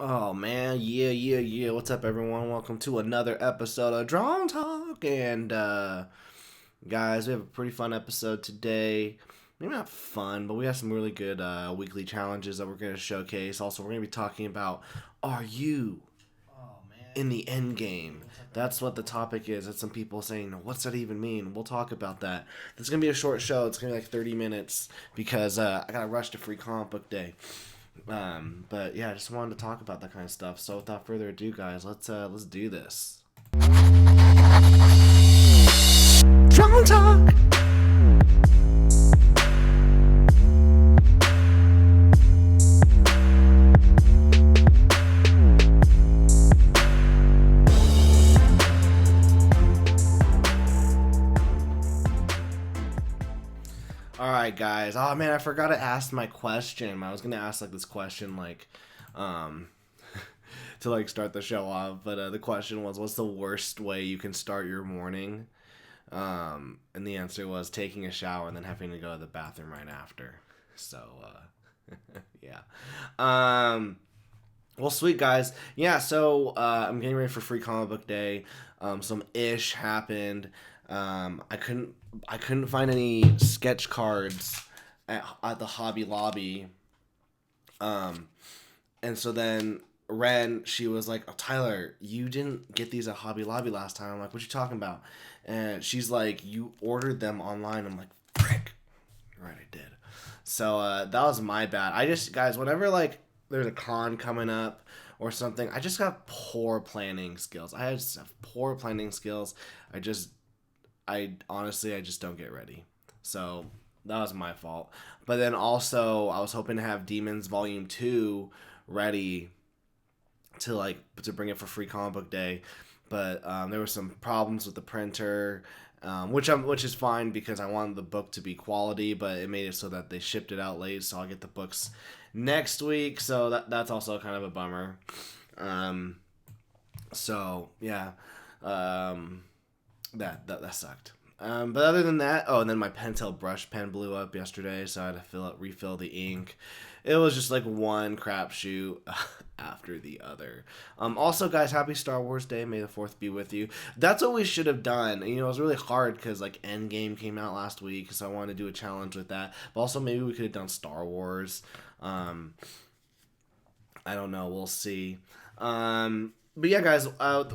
Oh man, yeah. What's up, everyone? Welcome to another episode of Drawn Talk. And guys, we have a pretty fun episode today. Maybe not fun, but we have some really good weekly challenges that we're going to showcase. Also, we're going to be talking about, are you in the end game? That's what the topic is. That's some people saying, what's that even mean? We'll talk about that. It's going to be a short show. It's going to be like 30 minutes because I got to rush to Free Comic Book Day. But yeah, I just wanted to talk about that kind of stuff. So without further ado, guys, let's do this. Drone talk. All right, guys. Oh man, I forgot to ask my question. I was gonna ask like this question, um, to like start the show off. But the question was, what's the worst way you can start your morning? And the answer was taking a shower and then having to go to the bathroom right after. So, yeah. Well, sweet guys. Yeah. So I'm getting ready for Free Comic Book Day. Some ish happened. I couldn't find any sketch cards at the Hobby Lobby. Um, and so then Ren, she was like, "Oh, Tyler, you didn't get these at Hobby Lobby last time." I'm like, "What you talking about?" And she's like, "You ordered them online." I'm like, "Frick!" Right, I did. So that was my bad. I just guys, whenever like there's a con coming up or something, I just got poor planning skills. I just have poor planning skills. I honestly, I just don't get ready. So that was my fault. But then also, I was hoping to have Demons Volume 2 ready to bring it for Free Comic Book Day, but there were some problems with the printer, which is fine because I wanted the book to be quality, but it made it so that they shipped it out late, so I'll get the books next week. So that's also kind of a bummer. So yeah, that sucked. But other than that, oh, and then my Pentel brush pen blew up yesterday, so I had to refill the ink. It was just like one crapshoot after the other. Also, guys, happy Star Wars Day. May the 4th be with you. That's what we should have done. You know, it was really hard because like Endgame came out last week, so I wanted to do a challenge with that. But also, maybe we could have done Star Wars. I don't know. We'll see. But yeah, guys,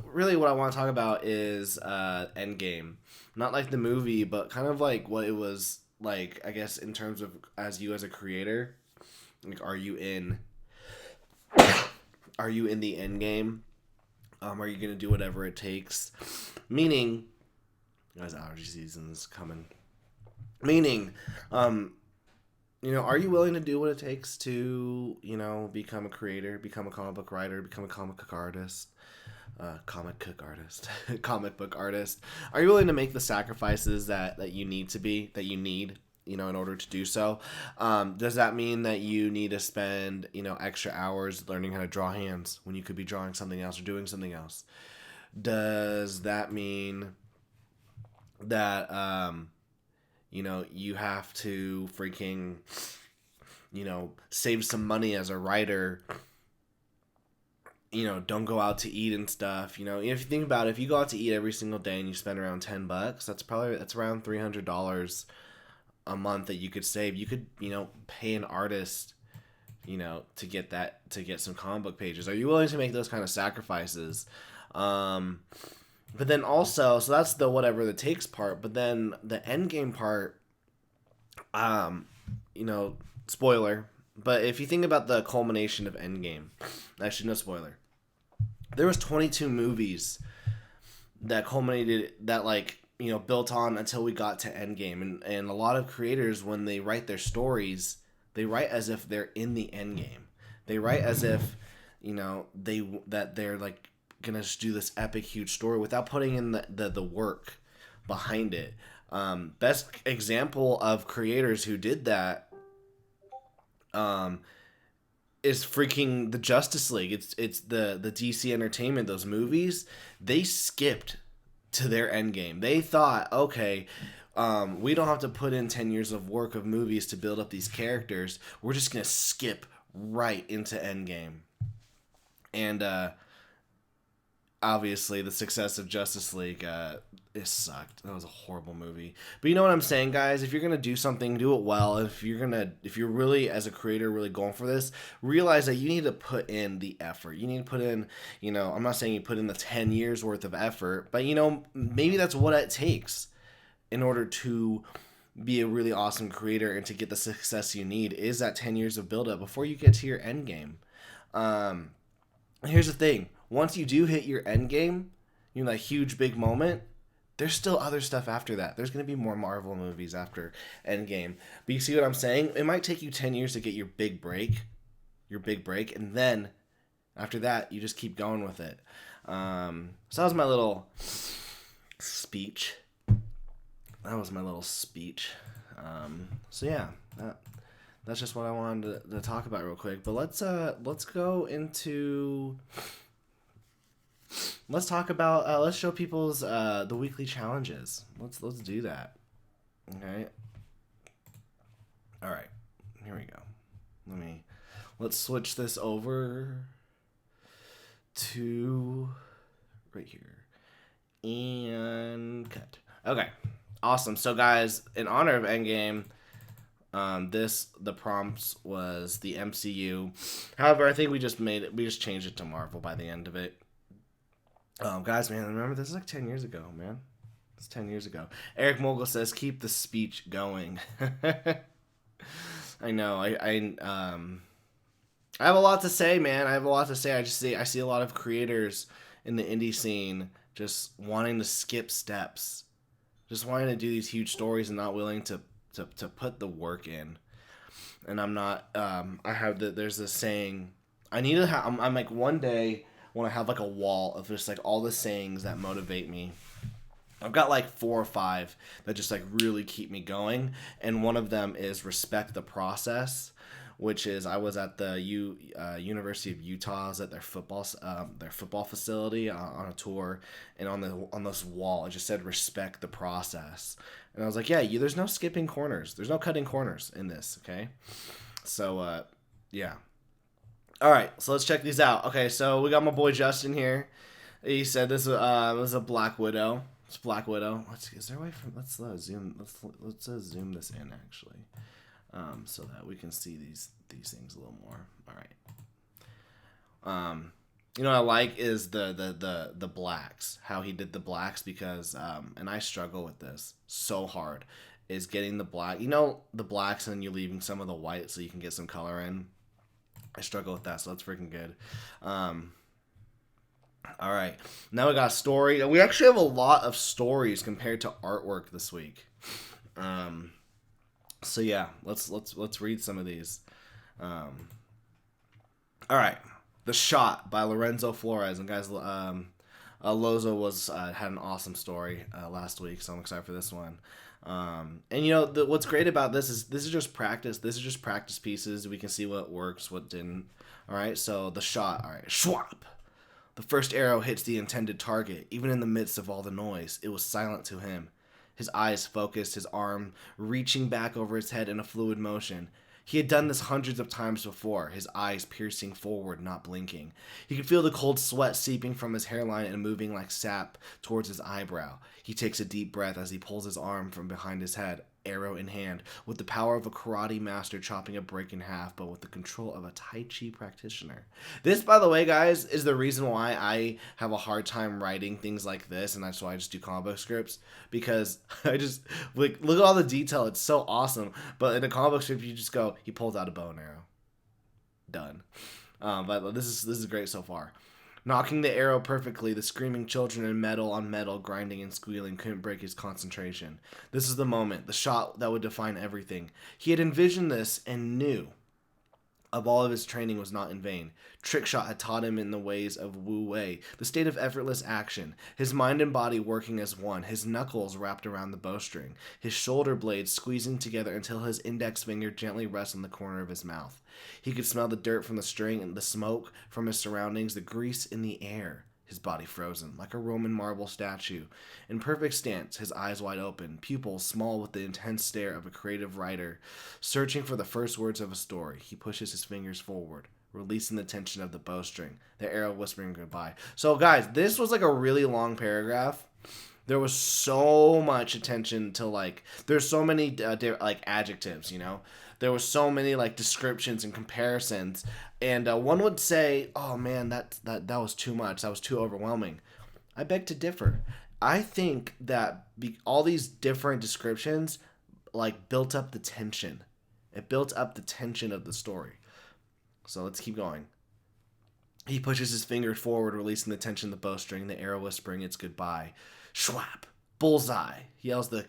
really what I want to talk about is Endgame. Not like the movie, but kind of like what it was like, I guess, in terms of as you as a creator. Like, are you in the end game? Are you gonna do whatever it takes? Meaning, guys, allergy season's coming. Meaning, are you willing to do what it takes to, become a creator, become a comic book writer, become a comic book artist, comic book artist? Are you willing to make the sacrifices that you need, in order to do so? Does that mean that you need to spend, extra hours learning how to draw hands when you could be drawing something else or doing something else? Does that mean that, you have to freaking, save some money as a writer? Don't go out to eat and stuff. If you think about it, if you go out to eat every single day and you spend around $10, that's around $300 a month that you could save. You could, pay an artist, to get some comic book pages. Are you willing to make those kind of sacrifices? But then also, so that's the whatever the takes part. But then the end game part, spoiler. But if you think about the culmination of Endgame, actually no spoiler. There was 22 movies that culminated that built on until we got to Endgame, and a lot of creators, when they write their stories, they write as if they're in the Endgame. They write as if they're like gonna do this epic huge story without putting in the work behind it. Best example of creators who did that is freaking the Justice League. It's the DC Entertainment, those movies. They skipped to their end game. They thought, okay, we don't have to put in 10 years of work of movies to build up these characters. We're just gonna skip right into Endgame. And obviously the success of Justice League, it sucked. That was a horrible movie. But you know what I'm saying, guys? If you're gonna do something, do it well. If you're really, as a creator, really going for this, realize that you need to put in the effort. You need to put in, I'm not saying you put in the 10 years worth of effort, but maybe that's what it takes in order to be a really awesome creator and to get the success you need, is that 10 years of build up before you get to your end game. Here's the thing. Once you do hit your end game, that huge big moment, there's still other stuff after that. There's going to be more Marvel movies after Endgame. But you see what I'm saying? It might take you 10 years to get your big break, and then after that, you just keep going with it. So that was my little speech. So yeah, that's just what I wanted to talk about real quick. But let's go into... Let's talk about. Let's show people's the weekly challenges. Let's do that. Okay. All right. Here we go. Let's switch this over to right here and cut. Okay. Awesome. So guys, in honor of Endgame, the prompts was the MCU. However, I think we just changed it to Marvel by the end of it. Guys, man, remember, this is like 10 years ago, man. It's 10 years ago. Eric Mogul says, keep the speech going. I know. I have a lot to say, man. I see a lot of creators in the indie scene just wanting to skip steps. Just wanting to do these huge stories and not willing to put the work in. And I'm not, there's this saying, I'm like, one day, when I have like a wall of just like all the sayings that motivate me. I've got like 4 or 5 that just like really keep me going, and one of them is respect the process, which is, I was at the University of Utah. I was at their football facility on a tour, and on this wall it just said respect the process, and I was like, yeah, there's no skipping corners, there's no cutting corners in this. Okay, so yeah. All right, so let's check these out. Okay, so we got my boy Justin here. He said this was a Black Widow. It's Black Widow. Is there a way from? Let's zoom. Let's zoom this in actually, so that we can see these things a little more. All right. What I like is the blacks. How he did the blacks, because and I struggle with this so hard, is getting the black. The blacks, and then you're leaving some of the white so you can get some color in. I struggle with that, so that's freaking good. All right, now we got a story. We actually have a lot of stories compared to artwork this week. So yeah, let's read some of these. All right, The Shot by Lorenzo Flores, and guys, Lozo had an awesome story last week, so I'm excited for this one. And what's great about this is just practice. This is just practice pieces. We can see what works, what didn't. All right, so The Shot. All right, schwap. The first arrow hits the intended target. Even in the midst of all the noise, it was silent to him. His eyes focused, his arm reaching back over his head in a fluid motion. He had done this hundreds of times before, his eyes piercing forward, not blinking. He could feel the cold sweat seeping from his hairline and moving like sap towards his eyebrow. He takes a deep breath as he pulls his arm from behind his head, arrow in hand, with the power of a karate master chopping a brick in half, but with the control of a Tai Chi practitioner. This, by the way, guys, is the reason why I have a hard time writing things like this, and that's why I just do comic book scripts, because I just, look at all the detail. It's so awesome. But in a comic book script, you just go, he pulls out a bow and arrow. Done. But this is great so far. Knocking the arrow perfectly, the screaming children in metal on metal, grinding and squealing, couldn't break his concentration. This is the moment, the shot that would define everything. He had envisioned this and knew of all of his training was not in vain. Trickshot had taught him in the ways of Wu Wei, the state of effortless action, his mind and body working as one, his knuckles wrapped around the bowstring, his shoulder blades squeezing together until his index finger gently rests on the corner of his mouth. He could smell the dirt from the string and the smoke from his surroundings, the grease in the air. His body frozen, like a Roman marble statue. In perfect stance, his eyes wide open, pupils small with the intense stare of a creative writer, searching for the first words of a story. He pushes his fingers forward. releasing the tension of the bowstring, the arrow whispering goodbye. So, guys, this was like a really long paragraph. There was so much attention to, like, there's so many like adjectives, you know. There was so many like descriptions and comparisons, and one would say, "Oh man, that was too much. That was too overwhelming." I beg to differ. I think that all these different descriptions like built up the tension. It built up the tension of the story. So let's keep going. He pushes his finger forward, releasing the tension of the bowstring, the arrow whispering its goodbye. Schwap! Bullseye! Yells the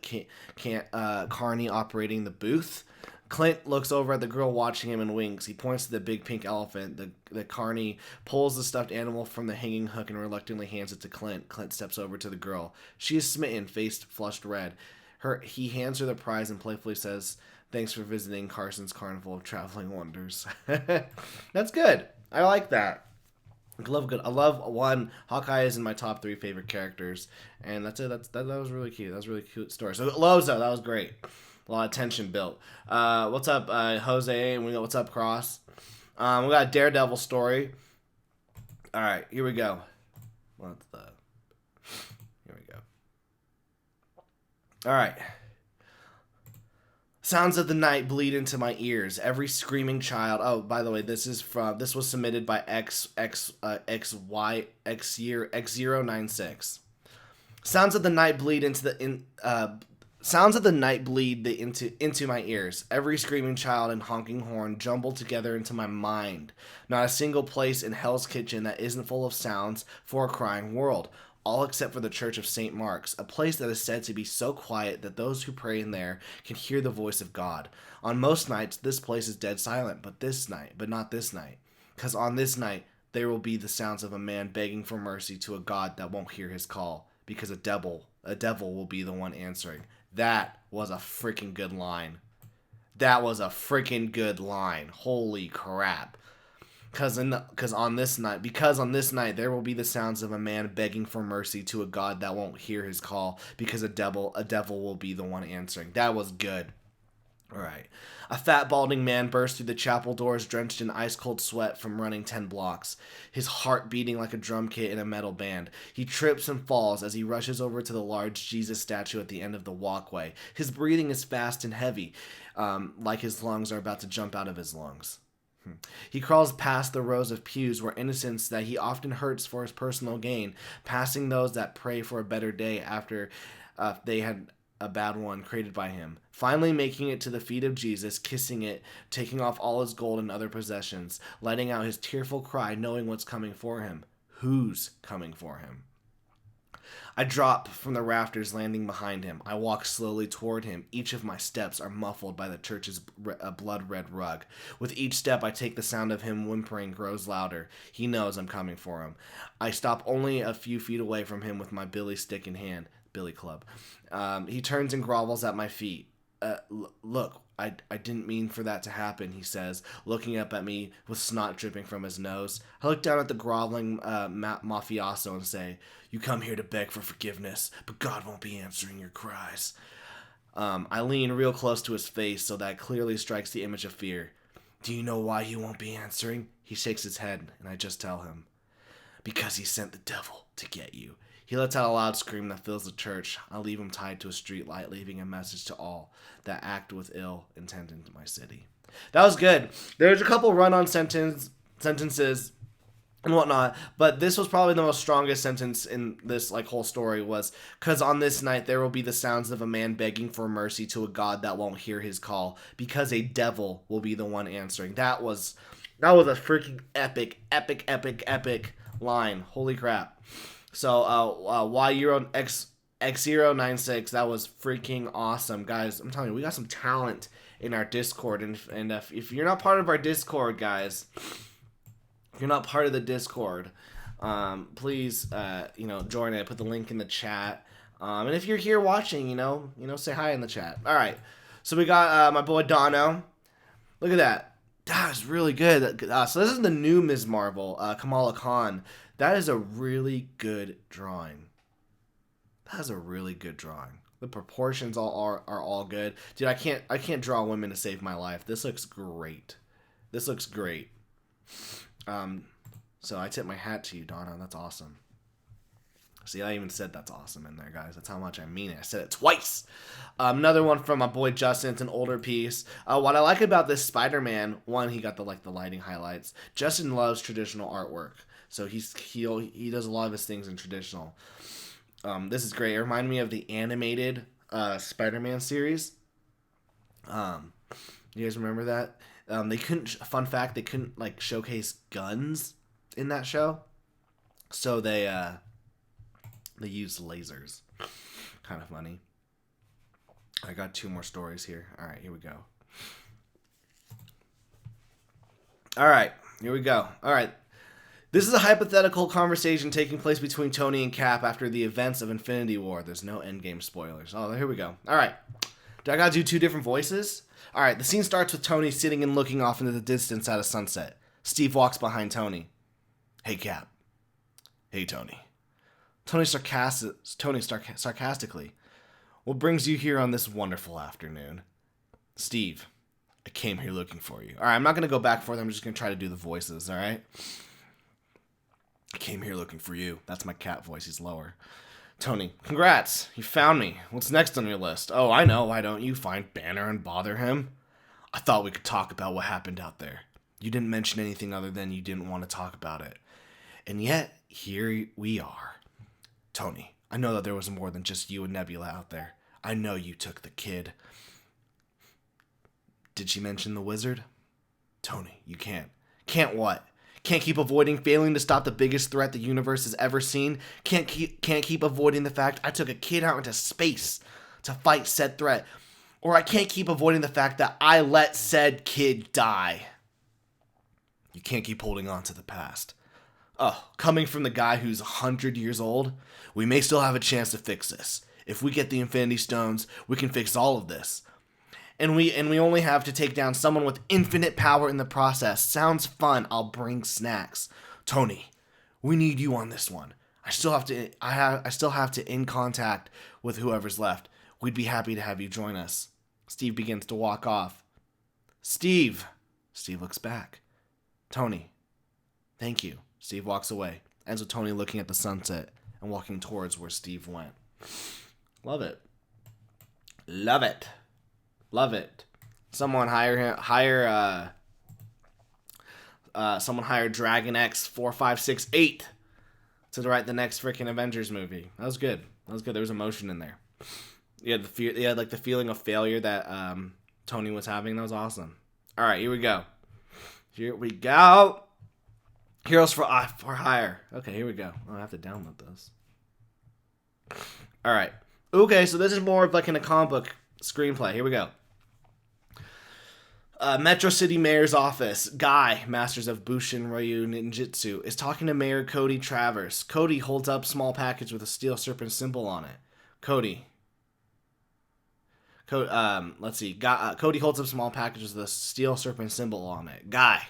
carney operating the booth. Clint looks over at the girl watching him and winks. He points to the big pink elephant. The carney pulls the stuffed animal from the hanging hook and reluctantly hands it to Clint. Clint steps over to the girl. She is smitten, face flushed red. He hands her the prize and playfully says, "Thanks for visiting Carson's Carnival of Traveling Wonders." That's good. I like that. I love one. Hawkeye is in my top 3 favorite characters, and that's it. That was really cute. That was a really cute story. So Loza, that was great. A lot of tension built. What's up, Jose? And we got what's up, Cross. We got a Daredevil story. All right, here we go. Here we go. All right. Sounds of the night bleed into my ears. Every screaming child. Oh, by the way, this was submitted by X096. Sounds of the night bleed into my ears. Every screaming child and honking horn jumble together into my mind. Not a single place in Hell's Kitchen that isn't full of sounds for a crying world. All except for the Church of St. Mark's, a place that is said to be so quiet that those who pray in there can hear the voice of God. On most nights, this place is dead silent, but not this night. Because on this night, there will be the sounds of a man begging for mercy to a God that won't hear his call, because a devil will be the one answering. That was a freaking good line. Holy crap. Because on this night there will be the sounds of a man begging for mercy to a God that won't hear his call, because a devil will be the one answering. That was good. All right. A fat, balding man bursts through the chapel doors, drenched in ice-cold sweat from running 10 blocks, his heart beating like a drum kit in a metal band. He trips and falls as he rushes over to the large Jesus statue at the end of the walkway. His breathing is fast and heavy, like his lungs are about to jump out of his lungs. He crawls past the rows of pews where innocents that he often hurts for his personal gain, passing those that pray for a better day after they had a bad one created by him. Finally making it to the feet of Jesus, kissing it, taking off all his gold and other possessions, letting out his tearful cry, knowing what's coming for him. Who's coming for him? I drop from the rafters, landing behind him. I walk slowly toward him. Each of my steps are muffled by the church's blood-red rug. With each step, I take the sound of him whimpering grows louder. He knows I'm coming for him. I stop only a few feet away from him with my billy stick in hand. Billy Club. He turns and grovels at my feet. Look, I didn't mean for that to happen, he says, looking up at me with snot dripping from his nose. I look down at the groveling mafioso and say, "You come here to beg for forgiveness, but God won't be answering your cries." I lean real close to his face so that it clearly strikes the image of fear. "Do you know why he won't be answering?" He shakes his head, and I just tell him. "Because he sent the devil to get you." He lets out a loud scream that fills the church. I leave him tied to a street light, leaving a message to all that act with ill intent in my city. That was good. There's a couple run-on sentences and whatnot, but this was probably the most strongest sentence in this whole story was, "Because on this night there will be the sounds of a man begging for mercy to a God that won't hear his call, because a devil will be the one answering." That was a freaking epic line. Holy crap. So, X096, that was freaking awesome. Guys, I'm telling you, we got some talent in our Discord. And if you're not part of our Discord, guys, if you're not part of the Discord, please, join it. Put the link in the chat. And if you're here watching, say hi in the chat. All right. So we got my boy Dono. Look at that. That was really good. So this is the new Ms. Marvel, Kamala Khan. That is a really good drawing. The proportions are all good. Dude, I can't draw women to save my life. This looks great. So I tip my hat to you, Donna. That's awesome. See, I even said that's awesome in there, guys. That's how much I mean it. I said it twice. Another one from my boy Justin. It's an older piece. What I like about this Spider-Man, one, he got the lighting highlights. Justin loves traditional artwork, so he does a lot of his things in traditional. This is great. It reminded me of the animated Spider-Man series. You guys remember that? They couldn't. Fun fact: they couldn't like showcase guns in that show, so they used lasers. Kind of funny. I got 2 more stories here. All right, here we go. All right, here we go. All right. This is a hypothetical conversation taking place between Tony and Cap after the events of Infinity War. There's no Endgame spoilers. Oh, here we go. All right. Do I gotta do 2 different voices? All right, the scene starts with Tony sitting and looking off into the distance at a sunset. Steve walks behind Tony. Hey, Cap. Hey, Tony. Tony sarcastically. What brings you here on this wonderful afternoon? Steve, I came here looking for you. All right, I'm not going to go back for them. I'm just going to try to do the voices, all right? I came here looking for you. That's my Cap voice. He's lower. Tony, congrats. You found me. What's next on your list? Oh, I know. Why don't you find Banner and bother him? I thought we could talk about what happened out there. You didn't mention anything other than you didn't want to talk about it. And yet, here we are. Tony, I know that there was more than just you and Nebula out there. I know you took the kid. Did she mention the wizard? Tony, you can't. Can't what? Can't keep avoiding failing to stop the biggest threat the universe has ever seen? Can't keep avoiding the fact I took a kid out into space to fight said threat? Or I can't keep avoiding the fact that I let said kid die. You can't keep holding on to the past. Oh, coming from the guy who's 100 years old, we may still have a chance to fix this. If we get the Infinity Stones, we can fix all of this. And we only have to take down someone with infinite power in the process. Sounds fun. I'll bring snacks. Tony, we need you on this one. I still have to in contact with whoever's left. We'd be happy to have you join us. Steve begins to walk off. Steve looks back. Tony, thank you. Steve walks away. Ends with Tony looking at the sunset and walking towards where Steve went. Love it. Love it. Love it. Someone hire Dragon X 4568 to write the next freaking Avengers movie. That was good. There was emotion in there. You had like the feeling of failure that Tony was having. That was awesome. All right, here we go. Heroes for Hire. Okay, here we go. I have to download this. All right. Okay, so this is more of like in a comic book screenplay. Here we go. Metro City Mayor's office. Guy, Masters of Bushin Ryu Ninjutsu, is talking to Mayor Cody Travers. Cody holds up small package with a steel serpent symbol on it. Cody holds up small packages with a steel serpent symbol on it. Guy,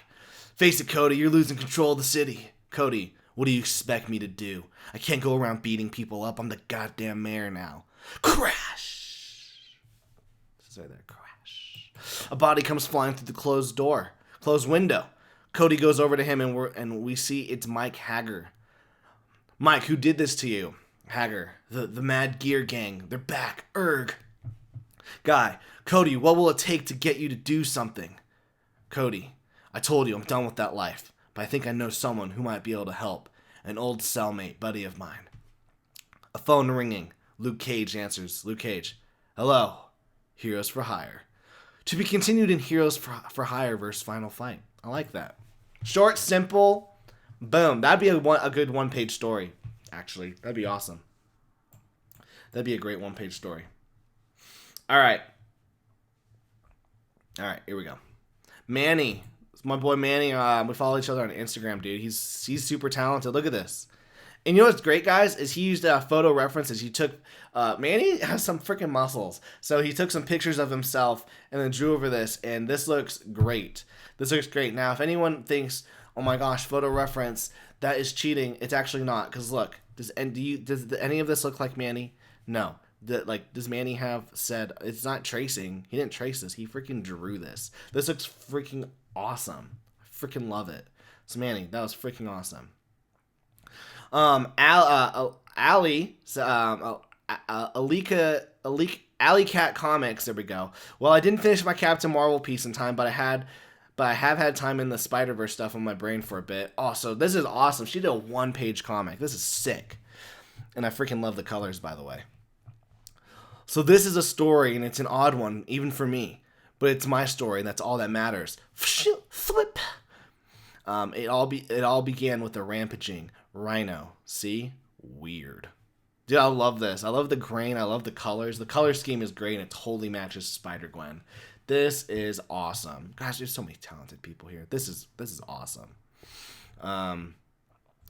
face it, Cody, you're losing control of the city. Cody, what do you expect me to do? I can't go around beating people up. I'm the goddamn mayor now. Crash! Say that, crash. A body comes flying through the closed window. Cody goes over to him and we see it's Mike Hager. Mike, who did this to you? Hager, the Mad Gear Gang. They're back. Erg. Guy, Cody, what will it take to get you to do something? Cody, I told you I'm done with that life, but I think I know someone who might be able to help. An old cellmate buddy of mine. A phone ringing. Luke Cage answers. Luke Cage, hello. Heroes for Hire. To be continued in Heroes for Hire vs. Final Fight. I like that. Short, simple, boom. That'd be a good one-page story, actually. That'd be awesome. That'd be a great one-page story. All right, here we go. Manny. It's my boy Manny. We follow each other on Instagram, dude. He's super talented. Look at this. And you know what's great, guys, is he used photo references. He took, Manny has some freaking muscles. So he took some pictures of himself and then drew over this, and this looks great. Now, if anyone thinks, oh my gosh, photo reference, that is cheating, it's actually not. Because look, does any of this look like Manny? No. Does Manny have said, it's not tracing. He didn't trace this. He freaking drew this. This looks freaking awesome. I freaking love it. So Manny, that was freaking awesome. Ali, Alley Cat Comics. There we go. Well, I didn't finish my Captain Marvel piece in time, but I have had time in the Spider-Verse stuff on my brain for a bit. Oh, so this is awesome. She did a 1-page comic. This is sick, and I freaking love the colors, by the way. So this is a story, and it's an odd one, even for me, but it's my story, and that's all that matters. Flip. It all began with a rampaging rhino. See? Weird. Dude, I love this. I love the grain. I love the colors. The color scheme is great, and it totally matches Spider-Gwen. This is awesome. Gosh, there's so many talented people here. This is awesome.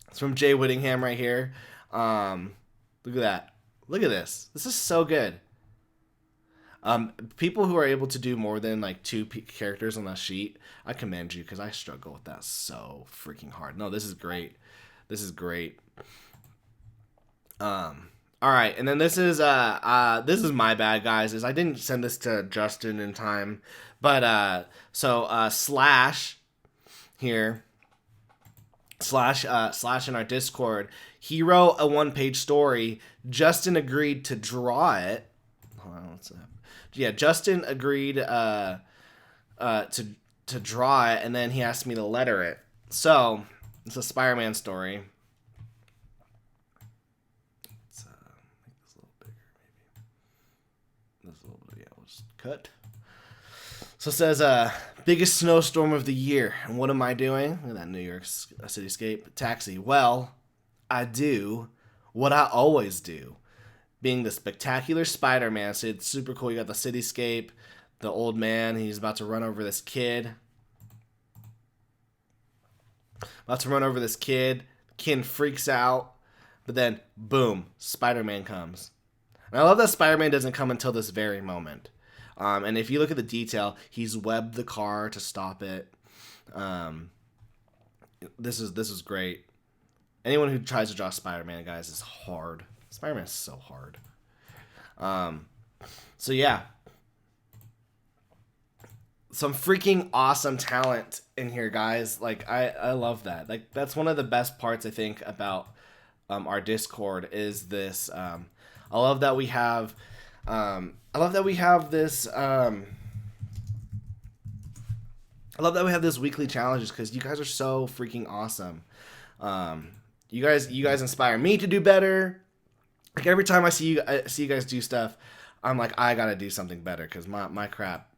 It's from Jay Whittingham right here. Look at that. Look at this. This is so good. People who are able to do more than like 2 characters on a sheet, I commend you, because I struggle with that so freaking hard. No, this is great. This is great. All right, and then this is my bad, guys. Is I didn't send this to Justin in time, but Slash here, Slash in our Discord, he wrote a 1-page story. Justin agreed to draw it. Hold on, what's that? Yeah, Justin agreed to draw it, and then he asked me to letter it. So it's a Spider-Man story. Let's make this a little bigger, maybe. This a little bit, yeah. We'll just cut. So it says, biggest snowstorm of the year, and what am I doing? Look at that New York cityscape. Taxi. Well, I do what I always do. Being the spectacular Spider-Man. So it's super cool. You got the cityscape, the old man. He's about to run over this kid. The kid freaks out. But then, boom, Spider-Man comes. And I love that Spider-Man doesn't come until this very moment. And if you look at the detail, he's webbed the car to stop it. This is great. Anyone who tries to draw Spider-Man, guys, is hard. Spider-Man is so hard. So yeah. Some freaking awesome talent in here, guys. Like, I love that. Like, that's one of the best parts, I think, about our Discord is this. I love that we have this. I love that we have this weekly challenges, because you guys are so freaking awesome. You guys inspire me to do better. Like, every time I see you guys do stuff, I'm like, I gotta do something better, because my crap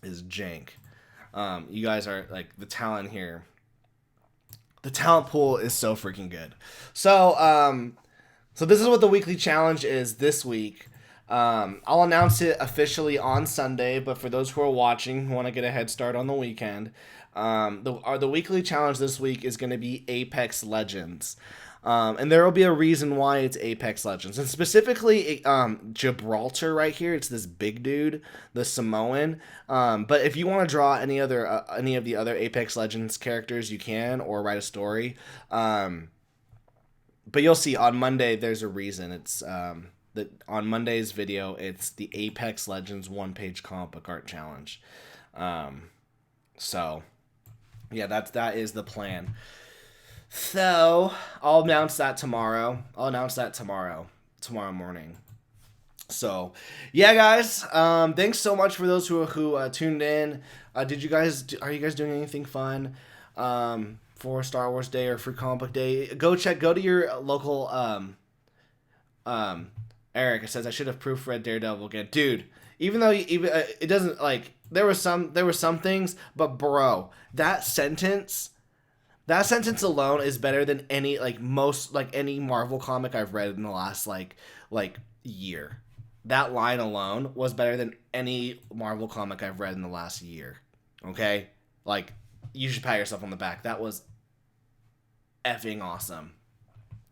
is jank. You guys are like the talent here. The talent pool is so freaking good. So this is what the weekly challenge is this week. I'll announce it officially on Sunday, but for those who are watching who want to get a head start on the weekend, the weekly challenge this week is going to be Apex Legends. And there will be a reason why it's Apex Legends. And specifically, Gibraltar right here. It's this big dude, the Samoan. But if you want to draw any of the other Apex Legends characters, you can, or write a story. But you'll see on Monday, there's a reason. It's that on Monday's video, it's the Apex Legends 1-page comic book art challenge. So yeah, that is the plan. So I'll announce that tomorrow. Tomorrow morning. So yeah, guys. Thanks so much for those who tuned in. Are you guys doing anything fun for Star Wars Day or for Comic Book Day? Go to your local. Eric, it says I should have proofread Daredevil again, dude. Even though it doesn't, like, there were some things, but bro, that sentence alone is better than any any Marvel comic I've read in the last like year. That line alone was better than any Marvel comic I've read in the last year. Okay? Like, you should pat yourself on the back. That was effing awesome.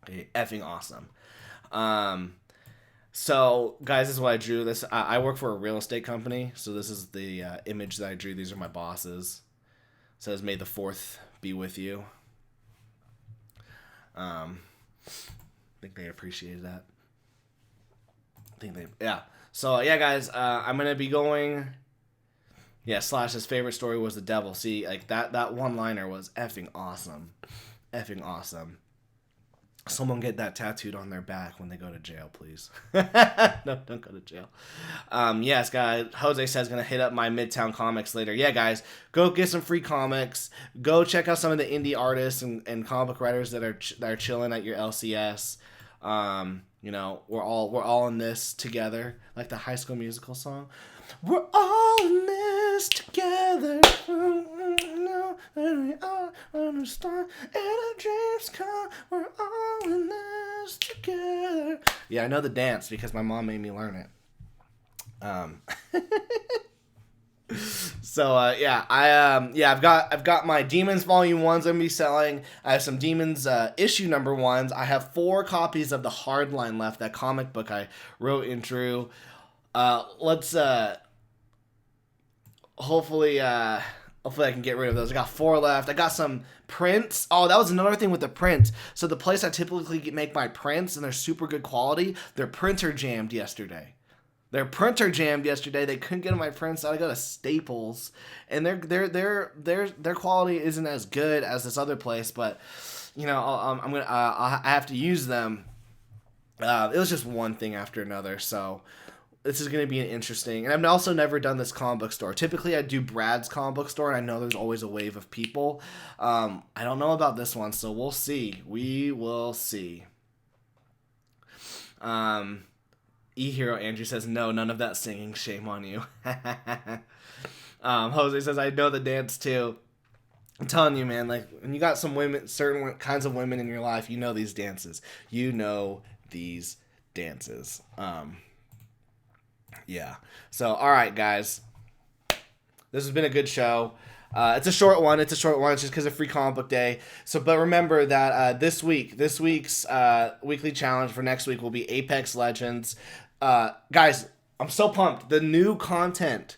Okay, effing awesome. So, guys, this is what I drew. This I work for a real estate company, so this is the image that I drew. These are my bosses. It says, "May the 4th be with you." I think they appreciated that. Yeah. So, yeah, guys, I'm going to be going Yeah, Slash's favorite story was the devil. See, like that one-liner was effing awesome. Effing awesome. Someone get that tattooed on their back when they go to jail, please. No, don't go to jail. Yes, guys. Jose says gonna hit up my Midtown Comics later. Yeah, guys, go get some free comics. Go check out some of the indie artists and comic book writers that are chilling at your LCS. You know, we're all in this together, like the High School Musical song. We're all in this together. We all understand, and our dreams come. We're all in this together. Yeah, I know the dance because my mom made me learn it. I've got my Demons Volume 1s I'm gonna be selling. I have some Demons issue number 1s. I have 4 copies of the Hardline left, that comic book I wrote and drew. Hopefully I can get rid of those. I got 4 left. I got some prints. Oh, that was another thing with the prints. So the place I typically make my prints, and they're super good quality, their printer jammed yesterday. They couldn't get my prints. So I go to Staples, and their quality isn't as good as this other place. But you know, I have to use them. It was just one thing after another. So this is going to be an interesting. And I've also never done this comic book store. Typically, I do Brad's comic book store, and I know there's always a wave of people. I don't know about this one, so we'll see. We will see. E-Hero Andrew says, no, none of that singing. Shame on you. Jose says, I know the dance too. I'm telling you, man, like, when you got some women, certain kinds of women in your life, you know these dances. Yeah. So, all right, guys. This has been a good show. It's a short one. It's just because of Free Comic Book Day. So, but remember that this week's weekly challenge for next week will be Apex Legends. Guys, I'm so pumped. The new content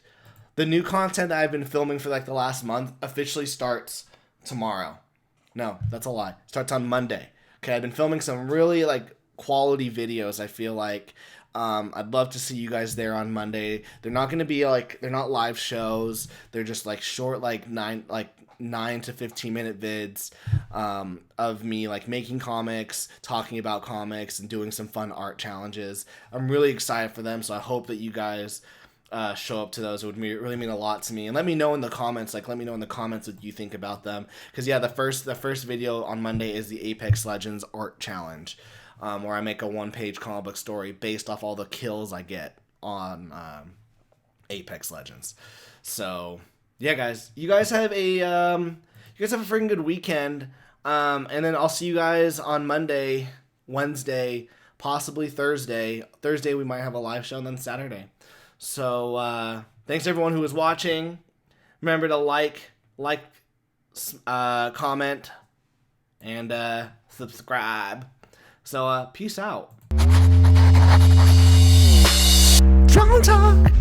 that I've been filming for like the last month officially starts tomorrow. No, that's a lie. Starts on Monday. Okay, I've been filming some really like quality videos. I feel like I'd love to see you guys there on Monday. They're not going to be like, they're not live shows. They're just like short, like 9 to 15 minute vids of me like making comics, talking about comics, and doing some fun art challenges. I'm really excited for them, so I hope that you guys show up to those. It would really mean a lot to me. And let me know in the comments what you think about them. Because yeah, the first video on Monday is the Apex Legends art challenge, where I make a 1-page comic book story based off all the kills I get on Apex Legends. So yeah, guys, you guys have a freaking good weekend. And then I'll see you guys on Monday, Wednesday, possibly Thursday. Thursday we might have a live show, and then Saturday. So thanks everyone who was watching. Remember to like, comment, and subscribe. So peace out. Drunk Talk.